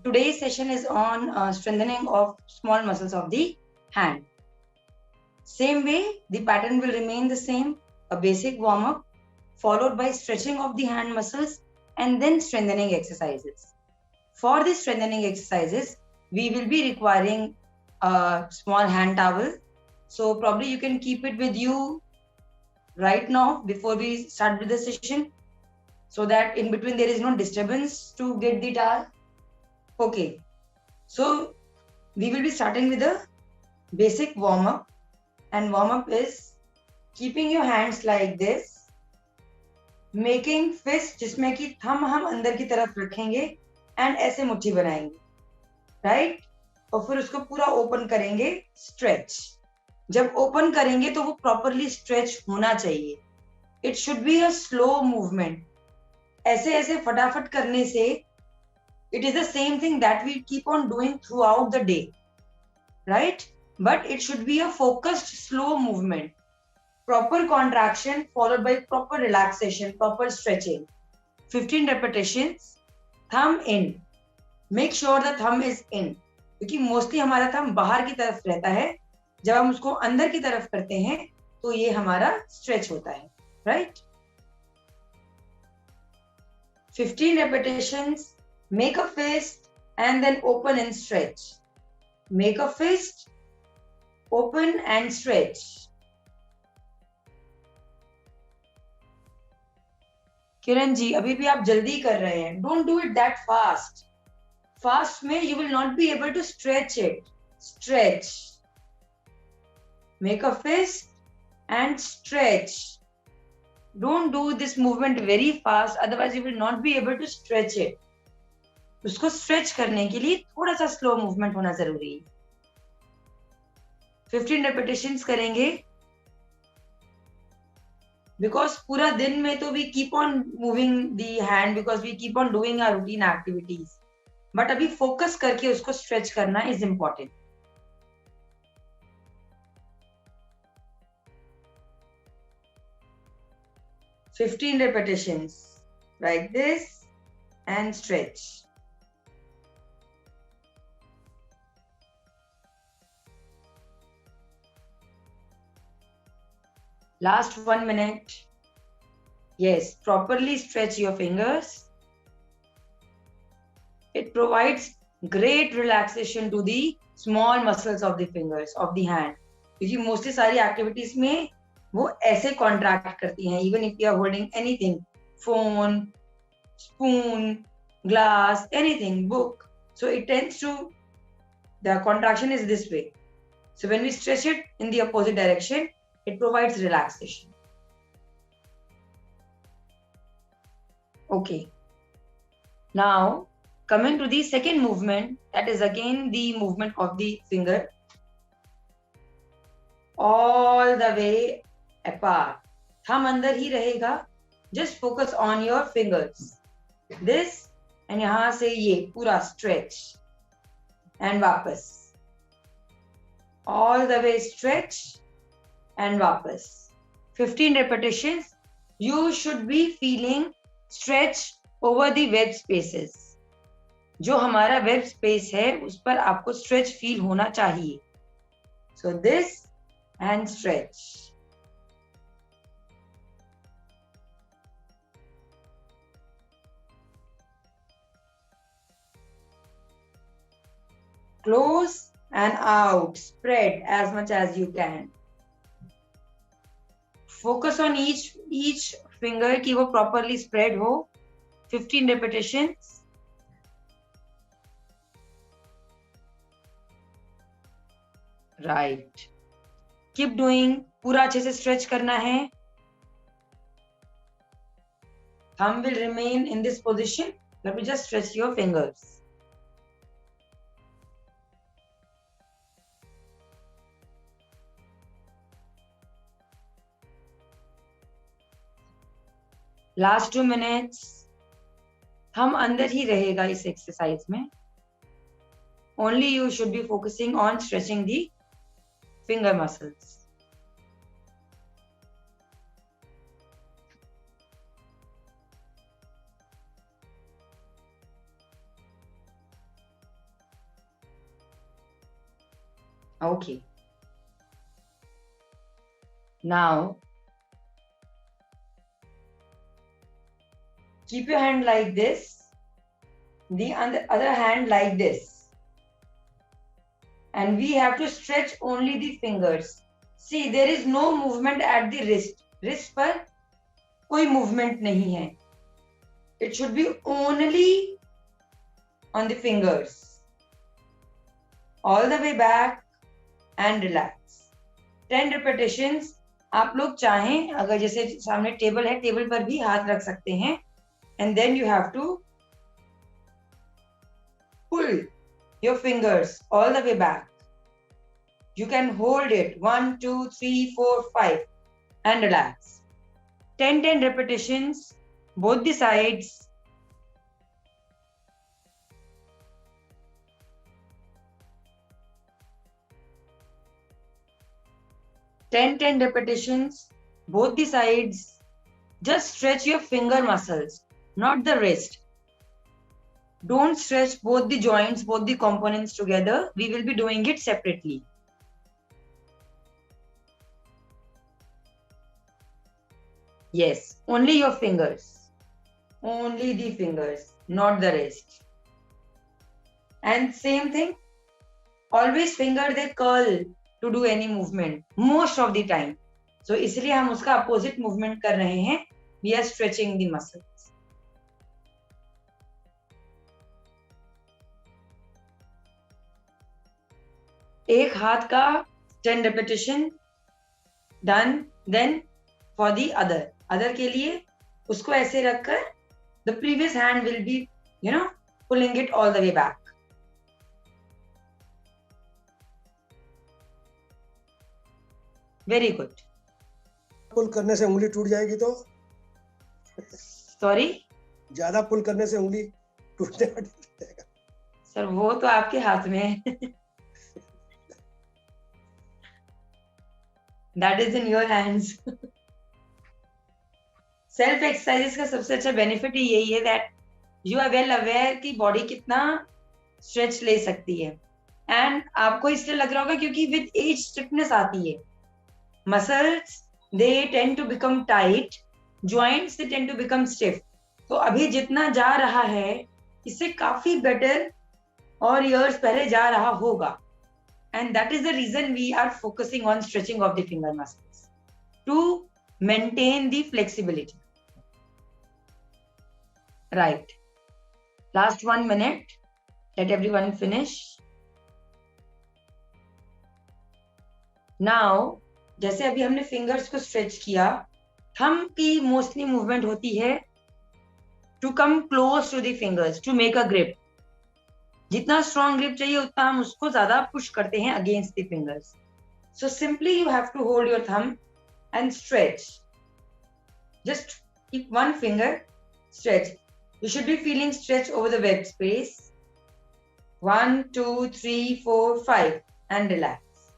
Today's session is on strengthening of small muscles of the hand. Same way, the pattern will remain the same, a basic warm-up followed by stretching of the hand muscles and then strengthening exercises. For the strengthening exercises, we will be requiring a small hand towel. So probably you can keep it with you right now before we start with the session, so that in between there is no disturbance to get the towel. Okay, so we will be starting with a basic warm-up, and warm-up is keeping your hands like this, making fist जिसमें कि thumb हम अंदर की तरफ रखेंगे and ऐसे मुट्ठी बनाएंगे, राइट? और फिर उसको पूरा ओपन करेंगे, स्ट्रेच. जब ओपन करेंगे तो वो प्रॉपरली स्ट्रेच होना चाहिए. It should be a slow movement. ऐसे ऐसे फटाफट करने से it is the same thing that we keep on doing throughout the day, right? But it should be a focused, slow movement. Proper contraction followed by proper relaxation, proper stretching. 15 repetitions. Thumb in. Make sure the thumb is in. क्योंकि mostly हमारा thumb बाहर की तरफ रहता है. जब हम उसको अंदर की तरफ करते हैं तो ये हमारा स्ट्रेच होता है, right? 15 repetitions. Make a fist and then open and stretch. Make a fist, open and stretch. Kiran ji, अभी भी आप जल्दी कर रहे हैं. Don't do it that fast. Fast में you will not be able to stretch it. Stretch. Make a fist and stretch. Don't do this movement very fast, otherwise you will not be able to stretch it. उसको stretch करने के लिए थोड़ा सा slow movement होना जरूरी है. 15 repetitions करेंगे, बिकॉज पूरा दिन में तो we keep on moving the hand because we keep on doing our routine activities, but अभी फोकस करके उसको स्ट्रेच करना is important. Fifteen repetitions like this and stretch. Last 1 minute. Yes, properly stretch your fingers. It provides great relaxation to the small muscles of the fingers of the hand. क्योंकि mostly सारी activities में वो ऐसे contract करती हैं. Even if you are holding anything, phone, spoon, glass, anything, book, so it tends to, the contraction is this way. So when we stretch it in the opposite direction, it provides relaxation. Okay. Now, coming to the second movement, that is again the movement of the finger. All the way apart. Thumb अंदर ही रहेगा. Just focus on your fingers. This, and यहाँ से ये पूरा stretch. And वापस. All the way stretch. And वापस. 15 repetitions. You should be feeling stretch over the web spaces. जो हमारा web space है उस पर आपको stretch feel होना चाहिए. So this and stretch. Close and out. Spread as much as you can. Focus on each finger कि वो properly spread हो. 15 repetitions. Right. Keep doing. पूरा अच्छे से stretch करना है. Thumb will remain in this position. Let me just stretch your fingers. Last 2 minutes. हम अंदर ही रहेगा इस एक्सरसाइज में. Only you should be focusing on stretching the finger muscles. Okay. Now, keep your hand like this, the other hand like this. And we have to stretch only the fingers. See, there is no movement at the wrist. Wrist पर कोई movement नहीं है. It should be only on the fingers. All the way back and relax. 10 repetitions. आप लोग चाहें अगर जैसे सामने टेबल है, टेबल पर भी हाथ रख सकते हैं. And then you have to pull your fingers all the way back. You can hold it 1, 2, 3, 4, 5 and relax. 10 repetitions, both the sides. Ten repetitions, both the sides. Just stretch your finger muscles, not the wrist. Don't stretch both the joints, both the components together. We will be doing it separately. Yes, only your fingers. Only the fingers, not the wrist. And same thing, always finger they curl to do any movement most of the time. So इसलिए हम उसका opposite movement कर रहे हैं. We are stretching the muscles. एक हाथ का 10 repetition done. Then for the other के लिए उसको ऐसे रखकर the previous hand will be, pulling it all the way back. Very good. पुल करने से उंगली टूट जाएगी तो? Sorry? ज्यादा पुल करने से उंगली टूट जाएगा. सर वो तो आपके हाथ में है. That is in your hands. Self exercises का सबसे अच्छा बेनिफिट ही यही है that you are well aware कि बॉडी कितना स्ट्रेच ले सकती है. एंड आपको इसलिए लग रहा होगा क्योंकि विद एज स्टिफनेस आती है. Muscles they tend to become tight, joints they tend to become stiff. तो अभी जितना जा रहा है इससे काफी बेटर और ईयर्स पहले जा रहा होगा. And that is the reason we are focusing on stretching of the finger muscles to maintain the flexibility. Right. Last 1 minute. Let everyone finish. Now, जैसे अभी हमने fingers को stretch किया, thumb की mostly movement होती है to come close to the fingers, to make a grip. जितना strong grip चाहिए उतना हम उसको ज्यादा पुश करते हैं against the fingers. So simply you have to hold your thumb and stretch. Just keep one finger, stretch. You should be feeling stretch over the web space. 1, 2, 3, 4, 5 and relax.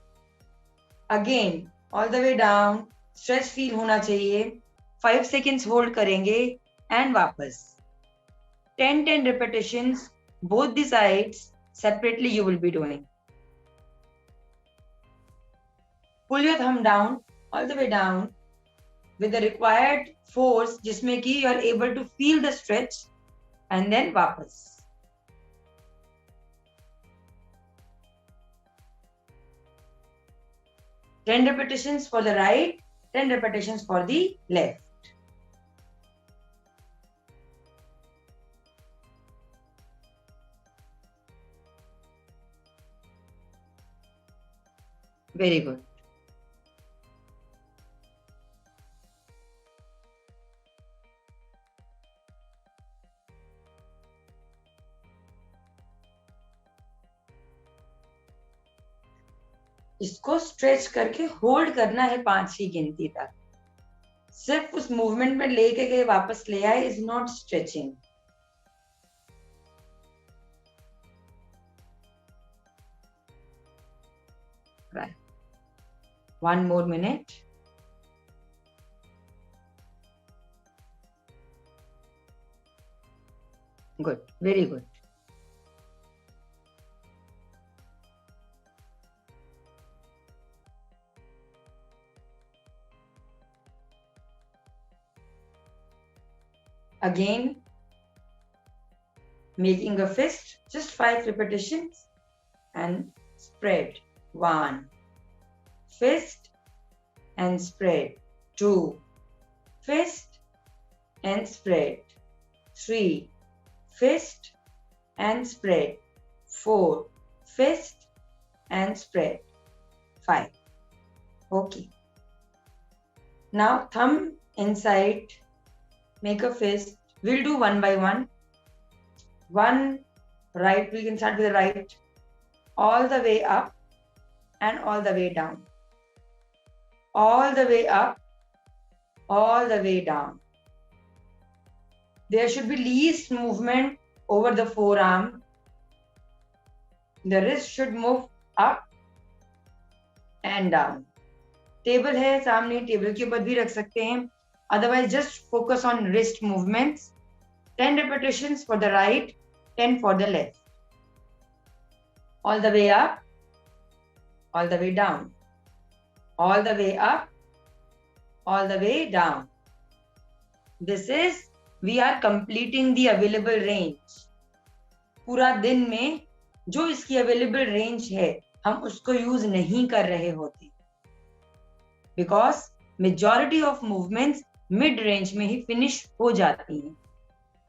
Again all the way down, stretch feel होना चाहिए. 5 seconds hold करेंगे and वापस. 10 repetitions. Both the sides separately you will be doing. Pull your thumb down all the way down with the required force जिसमें कि you are able to feel the stretch and then वापस. Ten repetitions for the right, 10 repetitions for the left. Very good. इसको stretch करके hold करना है 5 की गिनती तक. सिर्फ उस मूवमेंट में लेके गए वापस ले आए is not stretching. Right. 1 more minute. Good. Very good. Again, making a fist, just 5 repetitions and spread. 1, fist and spread. 2, fist and spread. 3, fist and spread. 4, fist and spread. 5. Okay. Now thumb inside, make a fist. We'll do one by one. One right, we can start with the right, all the way up and all the way down. All the way up, all the way down. There should be least movement over the forearm. The wrist should move up and down. Table है सामने, table के ऊपर भी रख सकते हैं. Otherwise, just focus on wrist movements. 10 repetitions for the right, 10 for the left. All the way up, all the way down. All the way up, all the way down. This is, we are completing the available range. पूरा दिन में जो इसकी available range है, हम उसको use नहीं कर रहे होते. Because majority of movements mid range में ही finish हो जाती हैं.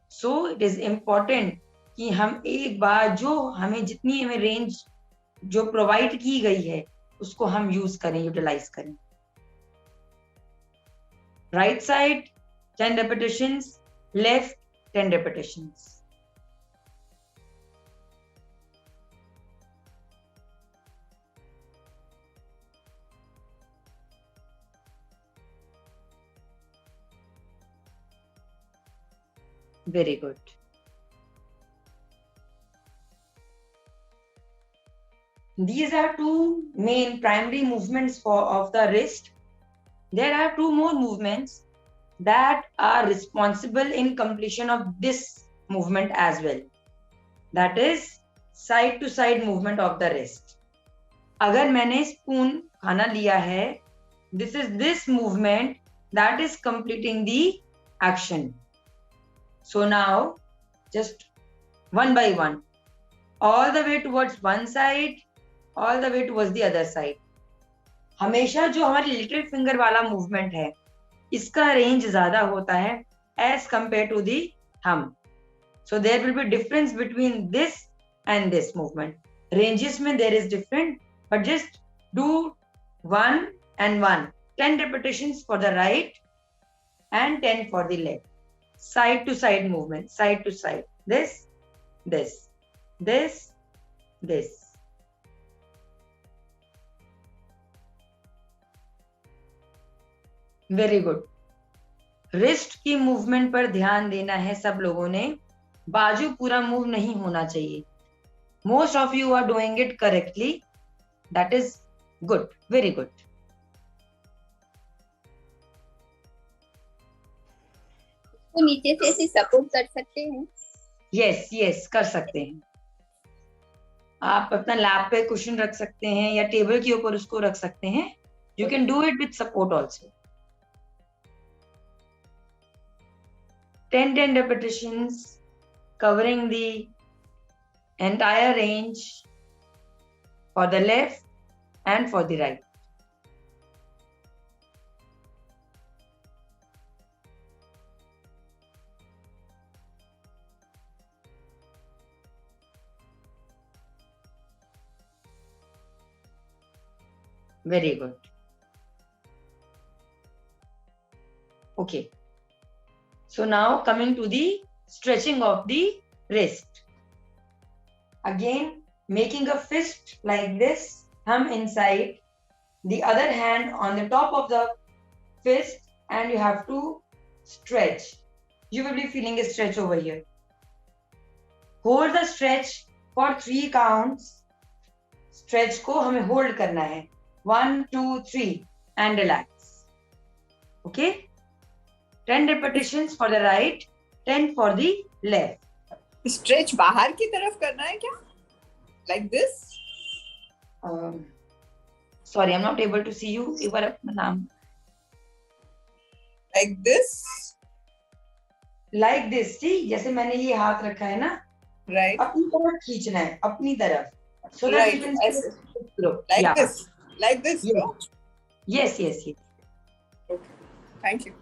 So it is important कि हम एक बार जो हमें जितनी हमें range जो provide की गई है उसको हम use करें, utilize करें. Right side 10 repetitions, left 10 repetitions. Very good. These are two main primary movements of the wrist. There are two more movements that are responsible in completion of this movement as well. That is side to side movement of the wrist. अगर मैंने spoon खाना लिया है, this is this movement that is completing the action. So now, just one by one, all the way towards one side, all the way towards the other side. हमेशा जो हमारी little finger वाला movement है, इसका range ज़्यादा होता है as compared to the thumb. So there will be difference between this and this movement. Ranges में there is different, but just do 1 and 1. 10 repetitions for the right and 10 for the left. Side to side movement, side to side. This, this, this, this. Very good. Wrist की movement पर ध्यान देना है सब लोगों ने. बाजू पूरा move नहीं होना चाहिए. Most of you are doing it correctly. That is good. Very good. तो नीचे से ऐसे सपोर्ट कर सकते हैं. Yes, yes, कर सकते हैं. आप अपना लैप पे कुशन रख सकते हैं या टेबल के ऊपर उसको रख सकते हैं. You can do it with support also. 10 repetitions covering the entire range for the left and for the right. Very good. Okay. So now coming to the stretching of the wrist. Again, making a fist like this, thumb inside, the other hand on the top of the fist, and you have to stretch. You will be feeling a stretch over here. Hold the stretch for 3 counts. Stretch को हमें hold करना है. 1, 2, 3 and relax. Okay? 10 repetitions for the right, 10 for the left. Stretch बाहर की तरफ करना है क्या? Like this? Sorry, I'm not able to see you. एक बार अपना नाम. Like this? लाइक दिस, सी जैसे मैंने ये हाथ रखा है ना, Right. अपनी तरफ खींचना है, अपनी तरफ, so that Right. you can Yes. grow. Like Yeah. this. Like this, Yes. no? Yes, yes, yes. Okay. Thank you.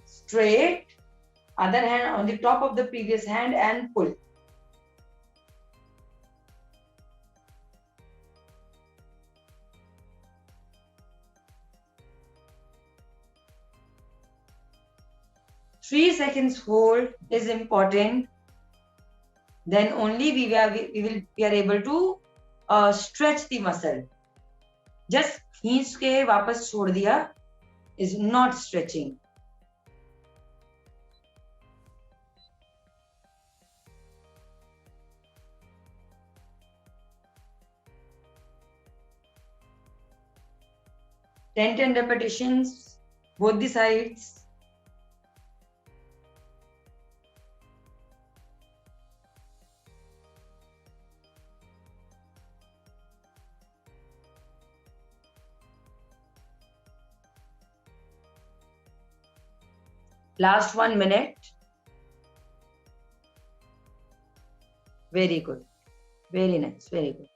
Straight, other hand on the top of the previous hand and pull. Three seconds hold is important. Then only we are able to stretch the muscle. Just खींच के वापस छोड़ दिया is not stretching. Ten repetitions, both the sides. Last 1 minute. Very good. Very nice. Very good.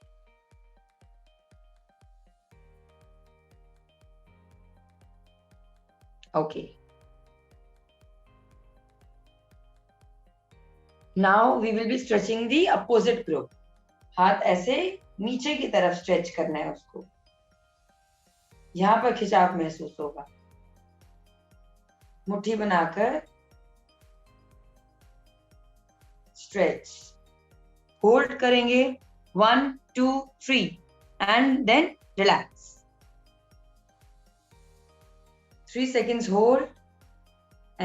Okay. Now we will be stretching the opposite group. हाथ ऐसे नीचे की तरफ स्ट्रेच करना है उसको. यहाँ पर खिंचाव महसूस होगा. मुट्ठी बनाकर स्ट्रेच, होल्ड करेंगे 1 2 3 and then relax. 3 seconds hold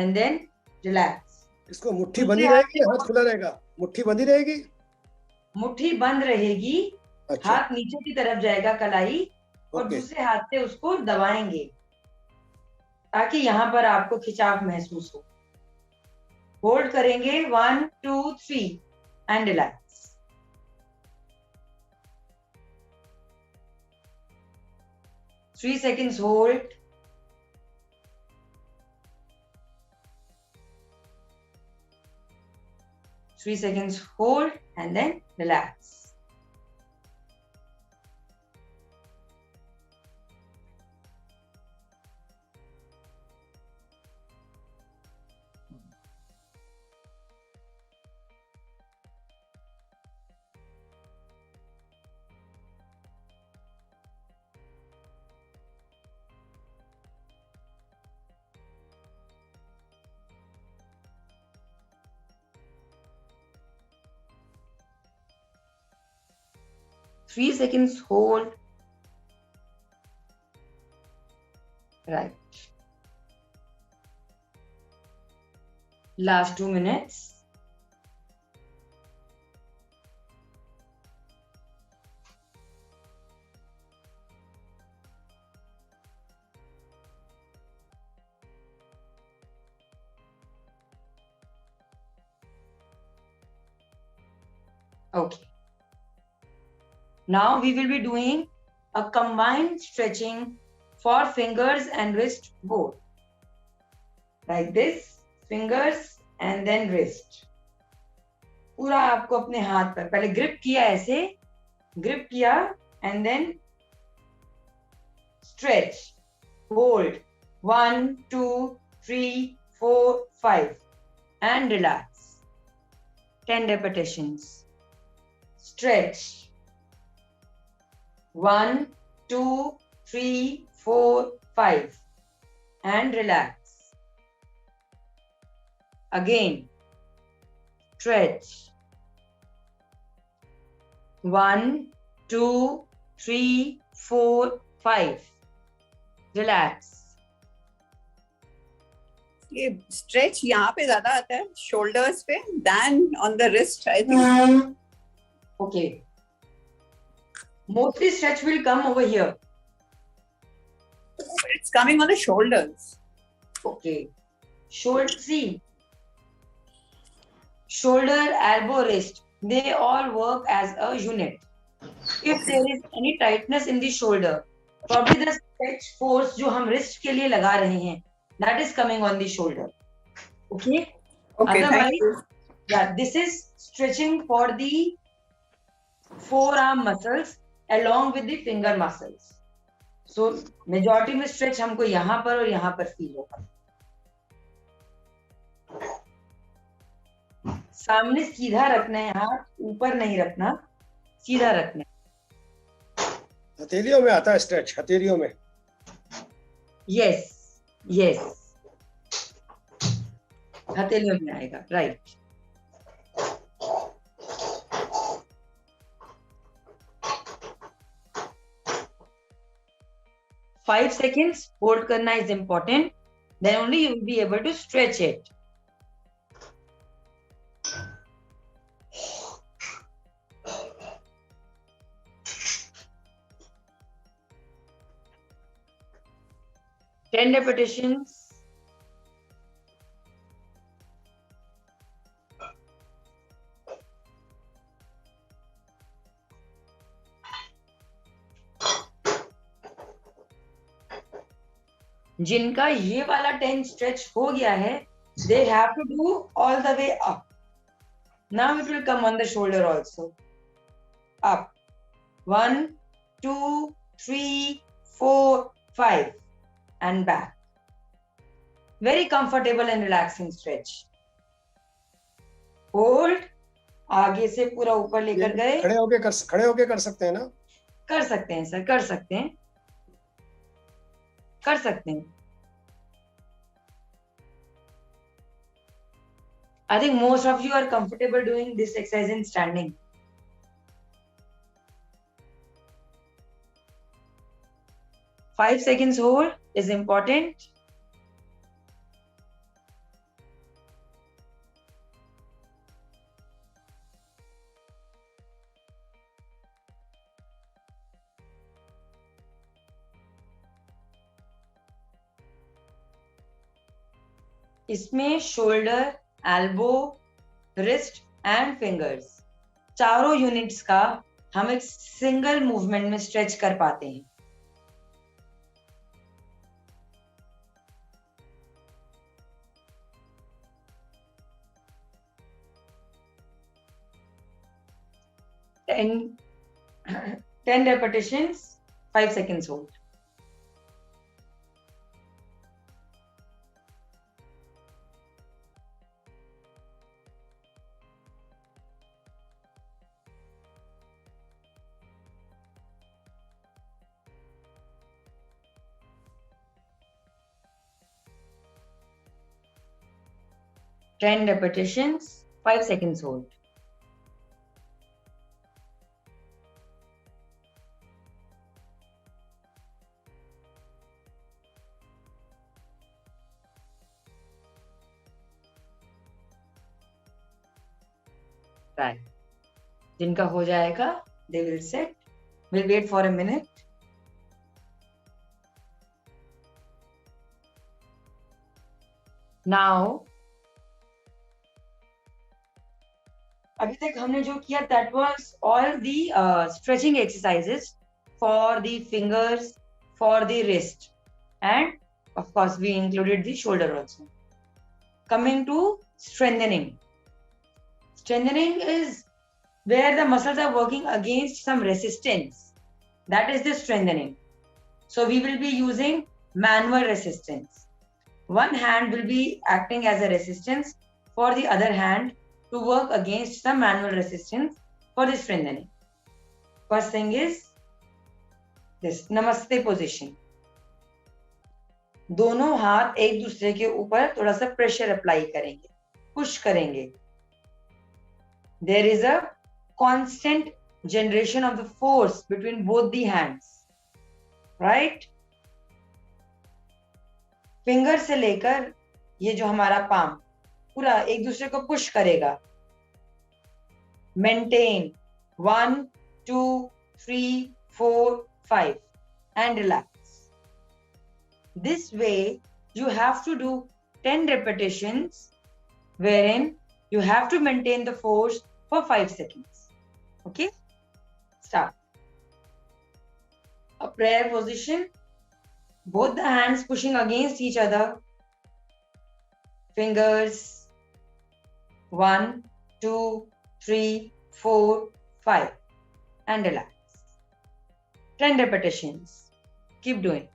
and then relax. इसको मुट्ठी बंधी रहेगी या हाथ खुला रहेगा? मुट्ठी बंधी रहेगी? मुट्ठी बंद रहेगी. अच्छा. हाथ नीचे की तरफ जाएगा कलाई और दूसरे हाथ से उसको दबाएंगे ताकि यहाँ पर आपको खिंचाव महसूस हो. होल्ड करेंगे 1 2 3 and relax. 3 seconds hold. Three seconds hold and then relax. Three seconds hold. Right. Last 2 minutes. Okay. Now we will be doing a combined stretching for fingers and wrist both. Like this, fingers and then wrist. पूरा आपको अपने हाथ पर पहले grip किया, ऐसे grip किया and then stretch, hold 1 2 3 4 5 and relax. 10 repetitions. Stretch 1 2 3 4 5 and relax. Again, stretch 1 2 3 4 5. Relax. ये स्ट्रेच यहाँ पे ज्यादा आता है शोल्डर्स पे than on the wrist, I think. Okay. Mostly stretch will come over here. It's coming on the shoulders. Okay. See. Shoulder, elbow, wrist. They all work as a unit. If there is any tightness in the shoulder, probably the stretch force जो हम wrist के लिए लगा रहे हैं, that is coming on the shoulder. Okay. Okay, thank Otherwise, you. yeah, this is stretching for the forearm muscles along with the finger muscles. So majority में stretch हमको यहाँ पर और यहाँ पर feel होगा. सामने सीधा रखना है, हाथ ऊपर नहीं रखना, सीधा रखना है. हथेलियों में आता है स्ट्रेच, हथेलियों में. Yes, yes. हथेलियों में आएगा, right. Five seconds hold करना is important. Then only you will be able to stretch it. Ten repetitions. जिनका ये वाला 10 stretch हो गया है, they have to do all the way up. Now it will come on the shoulder also. Up. 1, 2, 3, 4, 5 and back. Very comfortable and relaxing stretch. Hold. आगे से पूरा ऊपर लेकर गए. खड़े होके कर सकते हैं ना? कर सकते हैं सर, कर सकते हैं. कर सकते हैं. I think most of you are comfortable doing this exercise in standing. Five seconds hold is important. इसमें shoulder, elbow, wrist and fingers चारों यूनिट्स का हम एक सिंगल मूवमेंट में स्ट्रेच कर पाते हैं. Ten repetitions, 5 seconds hold. Ten repetitions, 5 seconds hold. Right. जिनका हो जाएगा, they will sit. We'll wait for a minute. Now, अभी तक हमने जो किया that was all the stretching exercises for the fingers, for the wrist, and of course we included the shoulder also. Coming to strengthening. Strengthening is where the muscles are working against some resistance. That is the strengthening. So we will be using manual resistance. One hand will be acting as a resistance for the other hand to work against the manual resistance for the strengthening. First thing is this Namaste position. दोनों हाथ एक दूसरे के ऊपर थोड़ा सा pressure apply करेंगे, push करेंगे. There is a constant generation of the force between both the hands, right? Finger से लेकर ये जो हमारा पाम पूरा एक दूसरे को पुश करेगा. Maintain 1, 2, 3, 4, 5 and relax. This way you have to do 10 repetitions wherein you have to maintain the force for 5 seconds. Okay? Start. A prayer position. Both the hands pushing against each other. fingers 1, 2, 3, 4, 5 and relax. 10 repetitions. Keep doing.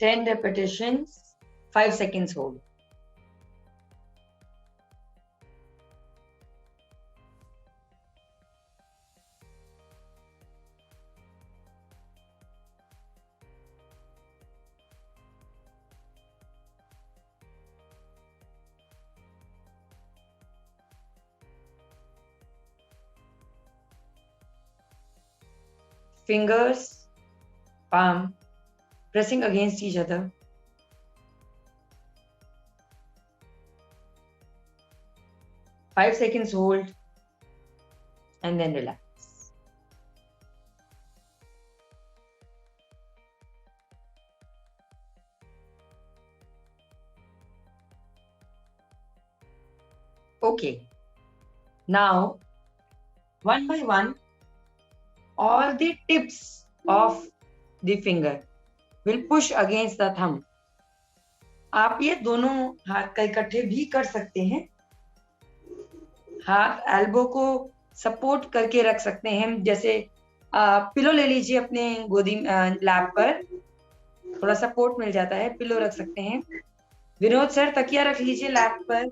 Ten repetitions, 5 seconds hold. Fingers, palm, pressing against each other. Five seconds hold and then relax. Okay. Now, one by one, all the tips of the finger will push against the thumb. आप ये दोनों हाथ का इकट्ठे भी कर सकते हैं. हाथ एल्बो को सपोर्ट करके रख सकते हैं. जैसे पिलो ले लीजिए अपने गोदी लैप पर, थोड़ा सपोर्ट मिल जाता है. पिलो रख सकते हैं. विनोद सर तकिया रख लीजिए लैप पर.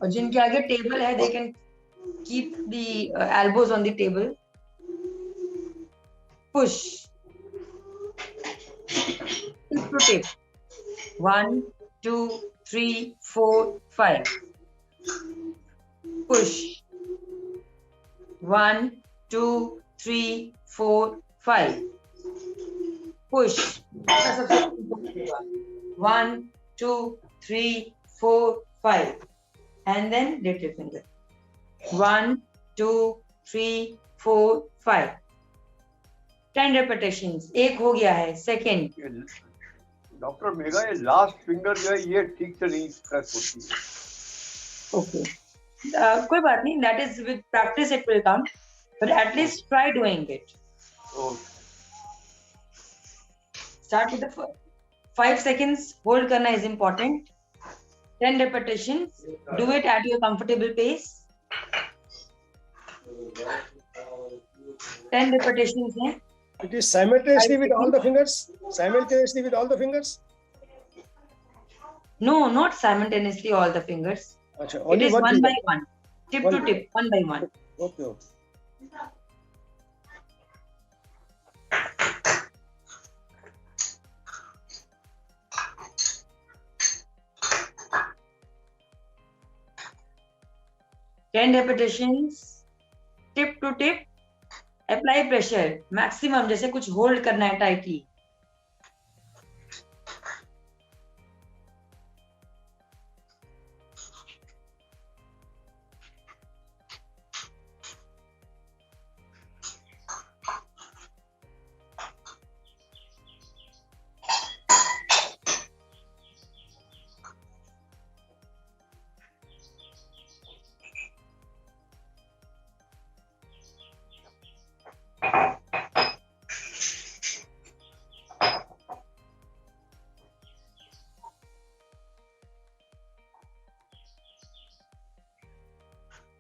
और जिनके आगे टेबल है, they can keep the elbows on the table. Push tip to tip. 1, 2, 3, 4, 5. Push. 1, 2, 3, 4, 5. Push. 1, 2, 3, 4, 5. And then little finger. 1, 2, 3, 4, 5. 10 repetitions. एक हो गया है. Second. डॉक्टर मेगा ये लास्ट फिंगर जो है ये ठीक से नहीं प्रेस होती है. Okay. कोई बात नहीं. That is with practice it will come. But at least try doing it. तो Start with the 5 seconds. Hold करना is important. 10 repetitions. Do it at your comfortable pace. 10 repetitions हैं. It is simultaneously with all the fingers. Simultaneously with all the fingers. No, not simultaneously all the fingers. Achha, It only is one one finger. by one. Tip One. to tip, one by one. Okay. Okay. Ten repetitions. Tip to tip. Apply pressure. Maximum. जैसे कुछ hold करना है tightly.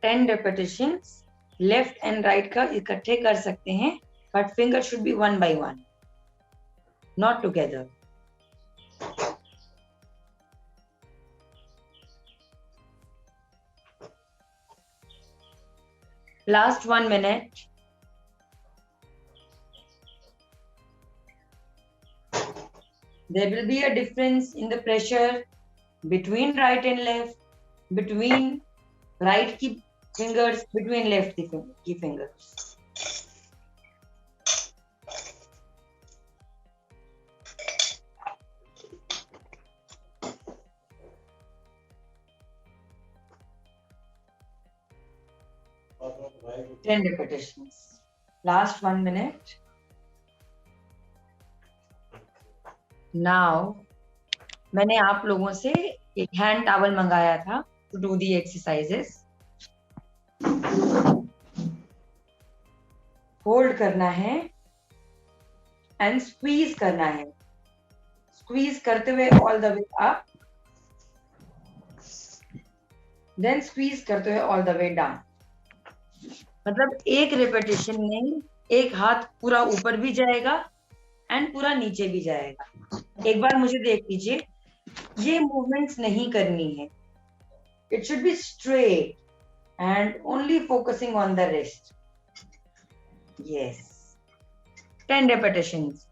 Ten repetitions. Left and right का इकट्ठे कर सकते हैं, but finger should be one by one, not together. Last 1 minute. There will be a difference in the pressure between right and left, between right की fingers, between left की fingers. 10 repetitions. Last 1 minute. Now, मैंने आप लोगों से एक hand towel मंगाया था to do the exercises. Hold करना है एंड स्क्वीज करना है. स्क्वीज करते हुए all the way up, then squeeze करते हुए ऑल द वे डाउन. मतलब एक रिपीटेशन में एक हाथ पूरा ऊपर भी जाएगा एंड पूरा नीचे भी जाएगा. एक बार मुझे देख लीजिए, ये मूवमेंट्स नहीं करनी है. It should be straight and only focusing on the wrist. Yes. 10 repetitions.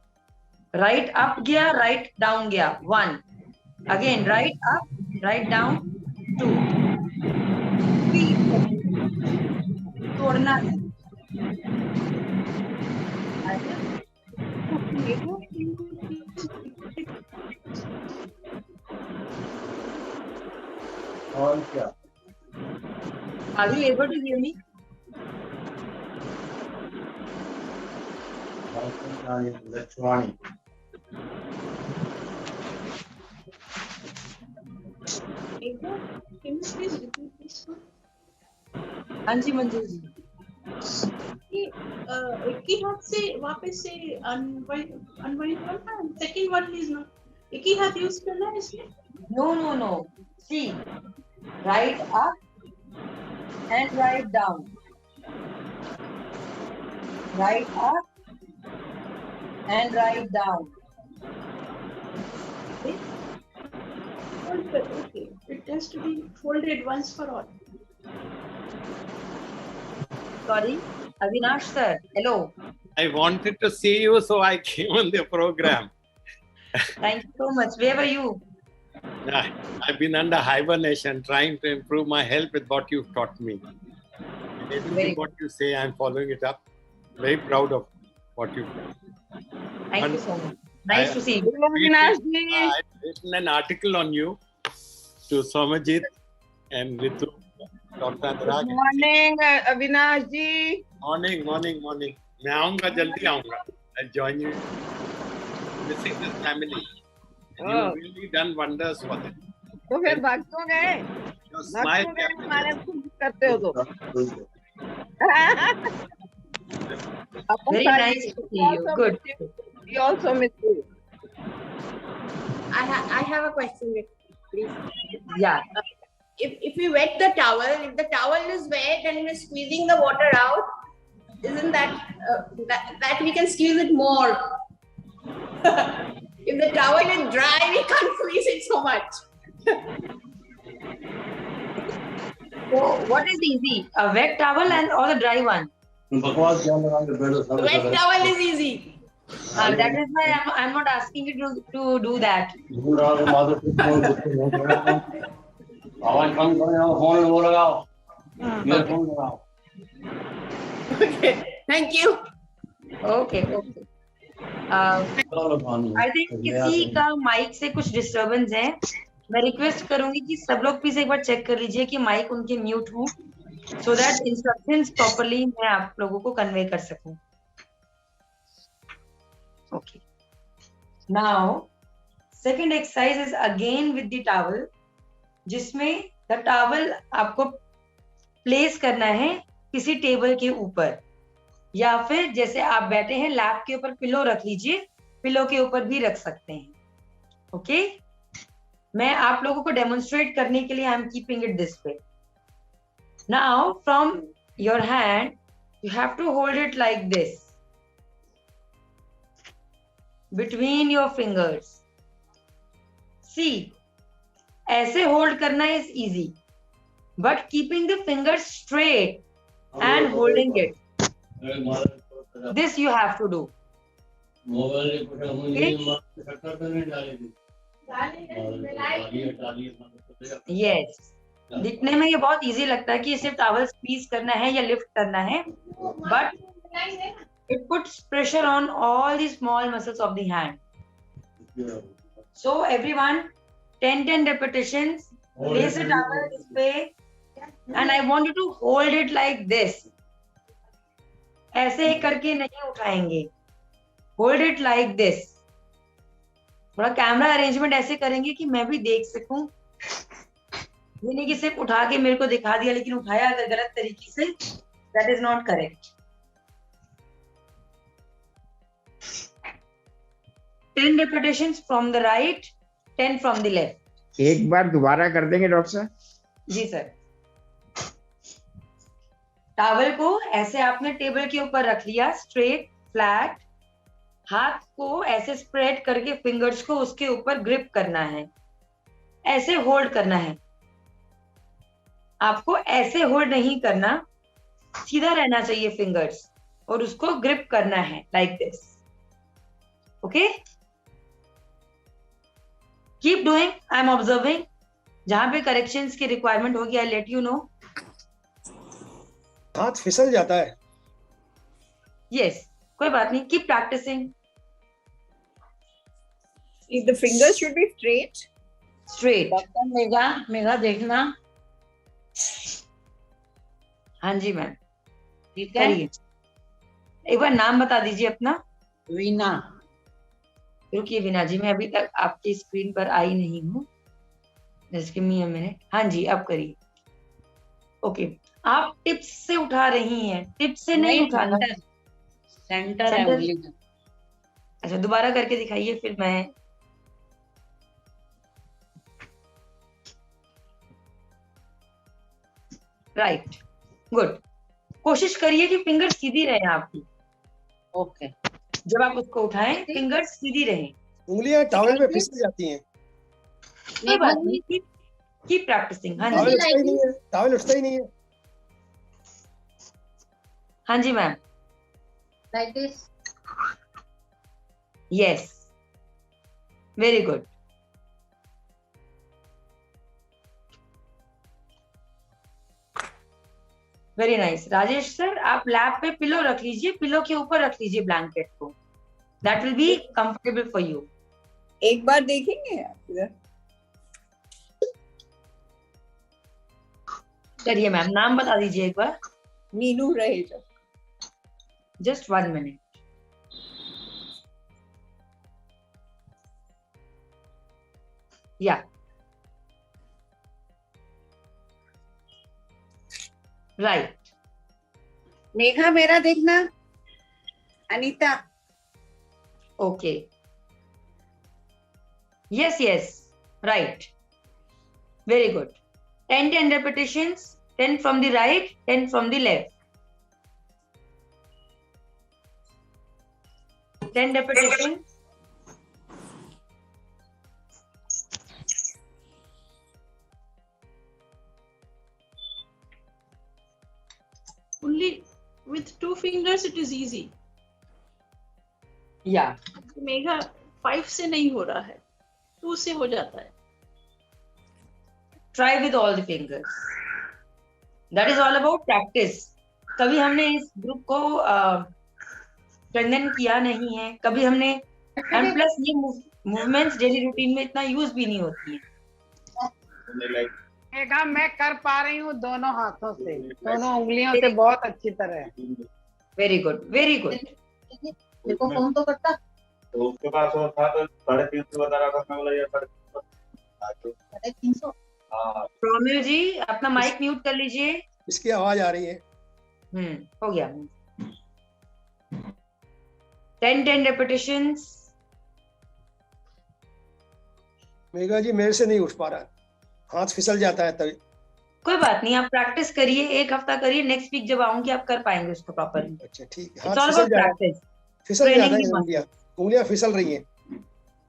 Right up गया, right down गया. 1. Again, right up, right down. 2. 3. तोड़ना है. और क्या? Are you able to hear me? लक्ष्वाणी. Can you please repeat this one? हाँ जी मंजू जी. एक ही हाथ से वापस से अनवाइंड करना है. सेकंड वन इज नॉट एक ही हाथ यूज करना है इसमें. No. See. Right up and right down. Right up and right down. Okay? Okay. It has to be folded once for all. Sorry, Avinash sir. Hello. I wanted to see you, so I came on the program. Thank you so much. Where were you? I've been under hibernation, trying to improve my health with what you've taught me. And Very everything what you say, I'm following it up. Very proud of what you've done. Thank you so much. Nice to see you. I've written an article on you to Somajit and Ritu. Dr. Anurag. Morning, Avinash ji. Morning. मैं आऊंगा, जल्दी आऊंगा. I'll join you. Missing this family. And you've really done wonders for them. तो फिर भाग तो गए. Your smile भाग तो गए, kept me हमारे खुद करते हो तो. Very nice to see you. Good. We also miss you. I have a question, please. Yeah. If we wet the towel, if the towel is wet and we're squeezing the water out, isn't that we can squeeze it more? If the towel is dry, we can't squeeze it so much. So what is easy? A wet towel or the dry one? बकवास क्या लगाएंगे bed Wet towel is easy. That is why I'm not asking you to do that. आवाज कम करो, phone में वो लगाओ, earphone लगाओ. Okay, thank you. Okay. I think किसी का माइक से कुछ डिस्टरबेंस है. मैं रिक्वेस्ट करूंगी कि सब लोग प्लीज एक बार चेक कर लीजिए कि माइक उनके म्यूट हो, so that instructions properly मैं आप लोगों को कन्वे कर सकूं. Okay. Now, second exercise is again with the towel, जिसमें the towel आपको प्लेस करना है किसी टेबल के ऊपर, या फिर जैसे आप बैठे हैं लैप के ऊपर पिलो रख लीजिए, पिलो के ऊपर भी रख सकते हैं. ओके, मैं आप लोगों को डेमोन्स्ट्रेट करने के लिए I am keeping it this way. Now from your hand you have to hold it like this between your fingers. See, ऐसे होल्ड करना is easy, but keeping the fingers straight and holding it, this you have to do. Okay? Yes. दिखने में ये बहुत easy लगता है कि सिर्फ टॉवल स्क्वीज करना है या लिफ्ट करना है, but it puts pressure on all the small muscles of the hand. So everyone, 10 repetitions. Place the towel this way, and I want you to hold it like this. ऐसे करके नहीं उठाएंगे, hold it like this. थोड़ा camera arrangement ऐसे करेंगे कि मैं भी देख सकूं, ये नहीं कि सिर्फ उठा के मेरे को दिखा दिया लेकिन उठाया अगर गलत तरीके से, that is not correct. 10 repetitions from the right, 10 from the left। एक बार दोबारा कर देंगे डॉक्टर साहब? जी सर। टॉवल को ऐसे आपने टेबल के ऊपर रख लिया, स्ट्रेट फ्लैट, हाथ को ऐसे स्प्रेड करके फिंगर्स को उसके ऊपर ग्रिप करना है, ऐसे होल्ड करना है। आपको ऐसे होल्ड नहीं करना, सीधा रहना चाहिए फिंगर्स और उसको ग्रिप करना है like this. Okay, keep doing, I am observing. जहां पे करेक्शंस की रिक्वायरमेंट होगी आई लेट यू नो। हाथ फिसल जाता है। यस, कोई बात नहीं, keep practising. The fingers should be straight. Straight. Doctor Megha देखना, हाँ जी मैम, ठीक है? करिए। एक बार नाम बता दीजिए अपना। वीना। रुकिए वीना जी, मैं अभी तक आपकी स्क्रीन पर आई नहीं हूँ। Just give me a minute. हाँ जी, अब करिए। ओके, आप टिप्स से उठा रही हैं, टिप्स से नहीं उठाना। सेंटर है सेंटर। उंगली का। अच्छा, दोबारा करके दिखाइए फिर मैं। Right, good. कोशिश करिए कि फिंगर सीधी रहे आपकी। ओके। जब आप उसको उठाएं फिंगर सीधी रहे। उंगलियां टॉवल में फिसल जाती हैं। कोई बात नहीं, कीप प्रैक्टिसिंग। हाँ टॉवल जी, उठता ही नहीं है, टॉवल उठता ही नहीं है। हाँ जी ma'am. Like this. Yes, very good. Very nice. Rajesh sir, आप लैप पे पिलो रख लीजिए, पिलो के ऊपर रख लीजिए ब्लैंकेट को, that will be comfortable for you. एक बार देखेंगे आप इधर। चलिए मैम, नाम बता दीजिए एक बार। मीनू रहेगा। Just 1 minute. या राइट। मेघा मेरा देखना। Anita. Okay, yes yes, right, very good. 10 repetitions, 10 from the right, 10 from the left. 10 repetitions. Only with 2 fingers it is easy. Yeah. Megha 5 से नहीं हो रहा है, 2 से हो जाता है। Try with all the fingers. That is all about practice. कभी हमने इस ग्रुप को स्ट्रेंथन किया नहीं है, कभी हमने, एंड प्लस ये मूवमेंट्स डेली रूटीन में इतना यूज भी नहीं होती है। मेघा मैं कर पा रही हूँ दोनों हाथों से, दोनों उंगलियों से बहुत अच्छी तरह। Very good, very good. देखो फोन तो करता। तो उसके पास वो था तो 350 बता रहा था, मैं बोला यार 350। हाँ। प्रोमिल जी, अपना माइक म्यूट कर लीजिए। इसकी आवाज आ रही है। हो गया। 10 repetitions। मेघा जी मेरे से नहीं उठ पा रहा, हाथ फिसल जाता है तभी। कोई बात नहीं, आप प्रैक्टिस करिए, 1 हफ्ता करिए, नेक्स्ट वीक जब आऊंगी आप कर पाएंगे उसको प्रॉपरली। अच्छा ठीक है, It's हाथ all फिसल about जा रहा है, practice. फिसल Training जाता है, की बात। उंगलियां उंगलियां फिसल रही हैं।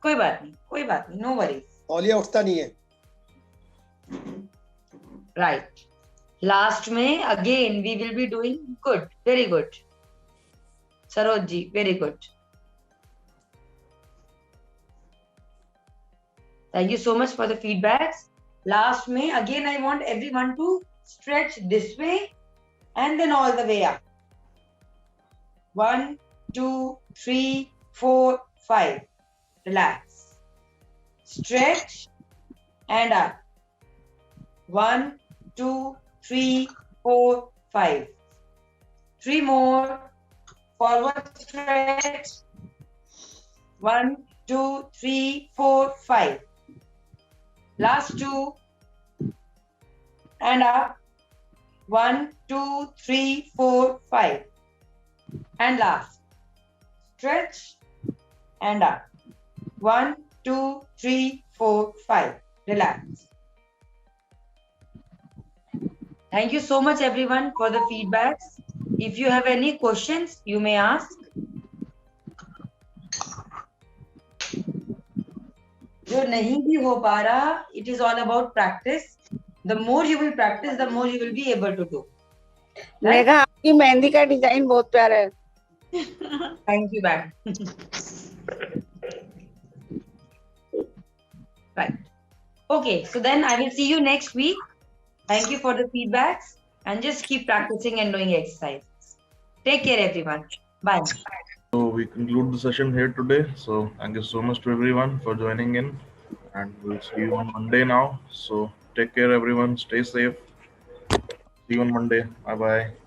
कोई बात नहीं, कोई बात नहीं, नो वरी। तौलिया उठता नहीं है। राइट, लास्ट में again we will be doing good, very good. Saroj ji, very good. Thank you so much for the feedbacks. Last में again I want everyone to stretch this way and then all the way up. 1 2 3 4 5, relax, stretch and up. 1 2 3 4 5. 3 more. Forward stretch. 1, 2, 3, 4, 5. Last 2. And up. 1, 2, 3, 4, 5. And last. Stretch and up. 1, 2, 3, 4, 5. Relax. Thank you so much everyone for the feedbacks. If you have any questions, you may ask. जो नहीं भी हो पा रहा, it is all about practice. The more you will practice, the more you will be able to do. Megha, आपकी मेहंदी का design बहुत प्यारा है. Thank you, ma'am. Right. Okay, so then I will see you next week. Thank you for the feedbacks and just keep practicing and doing exercises. Take care, everyone. Bye. So we conclude the session here today. So thank you so much to everyone for joining in, and we'll see you on Monday now. So take care, everyone. Stay safe. See you on Monday. Bye bye.